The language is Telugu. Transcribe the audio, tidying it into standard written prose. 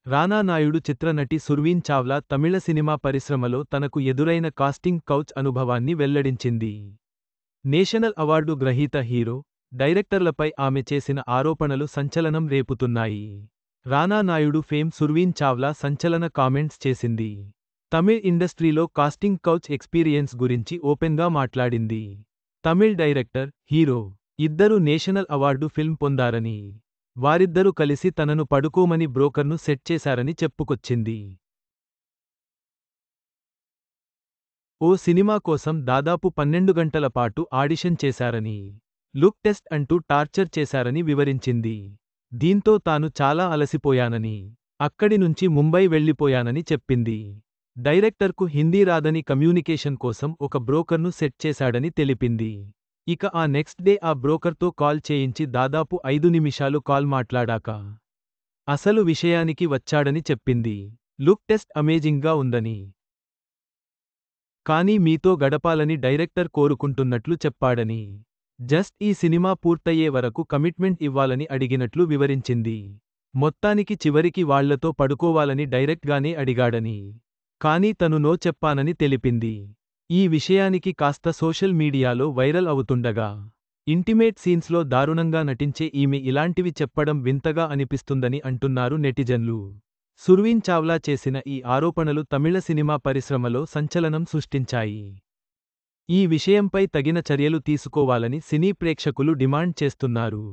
రానా నాయుడు చిత్రనటి సుర్వీన్ చావ్లా తమిళ సినిమా పరిశ్రమలో తనకు ఎదురైన కాస్టింగ్ కౌచ్ అనుభవాన్ని వెల్లడించింది. నేషనల్ అవార్డు గ్రహీత హీరో, డైరెక్టర్లపై ఆమె చేసిన ఆరోపణలు సంచలనం రేపుతున్నాయి. రానా నాయుడు ఫేమ్ సుర్వీన్ చావ్లా సంచలన కామెంట్స్ చేసింది. తమిళ్ ఇండస్ట్రీలో కాస్టింగ్ కౌచ్ ఎక్స్పీరియన్స్ గురించి ఓపెన్గా మాట్లాడింది. తమిళ్ డైరెక్టర్, హీరో ఇద్దరూ నేషనల్ అవార్డు ఫిల్మ్ పొందారని, వారిద్దరూ కలిసి తనను పడుకోమని బ్రోకర్ను సెట్ చేశారని చెప్పుకొచ్చింది. ఓ సినిమా కోసం దాదాపు 12 గంటల పాటు ఆడిషన్ చేశారని, లుక్ టెస్ట్ అంటూ టార్చర్ చేశారని వివరించింది. దీంతో తాను చాలా అలసిపోయానని, అక్కడి నుంచి ముంబై వెళ్లిపోయానని చెప్పింది. డైరెక్టర్కు హిందీ రాదని కమ్యూనికేషన్ కోసం ఒక బ్రోకర్ను సెట్ చేశాడని తెలిపింది. ఇక ఆ నెక్స్ట్ డే ఆ బ్రోకర్తో కాల్ చేయించి దాదాపు 5 నిమిషాలు కాల్ మాట్లాడాక అసలు విషయానికి వచ్చాడని చెప్పింది. లుక్ టెస్ట్ అమేజింగ్గా ఉందని, కానీ మీతో గడపాలని డైరెక్టర్ కోరుకుంటున్నట్లు చెప్పాడని, జస్ట్ ఈ సినిమా పూర్తయ్యే వరకు కమిట్మెంట్ ఇవ్వాలని అడిగినట్లు వివరించింది. మొత్తానికి చివరికి వాళ్లతో పడుకోవాలని డైరెక్ట్గానే అడిగాడని, కానీ తను నో చెప్పానని తెలిపింది. ఈ విషయానికి కాస్త సోషల్ మీడియాలో వైరల్ అవుతుండగా, ఇంటిమేట్ సీన్స్లో దారుణంగా నటించే ఈమె ఇలాంటివి చెప్పడం వింతగా అనిపిస్తుందని అంటున్నారు నెటిజన్లు. సుర్వీన్ చావ్లా చేసిన ఈ ఆరోపణలు తమిళ సినిమా పరిశ్రమలో సంచలనం సృష్టించాయి. ఈ విషయంపై తగిన చర్యలు తీసుకోవాలని సినీ ప్రేక్షకులు డిమాండ్ చేస్తున్నారు.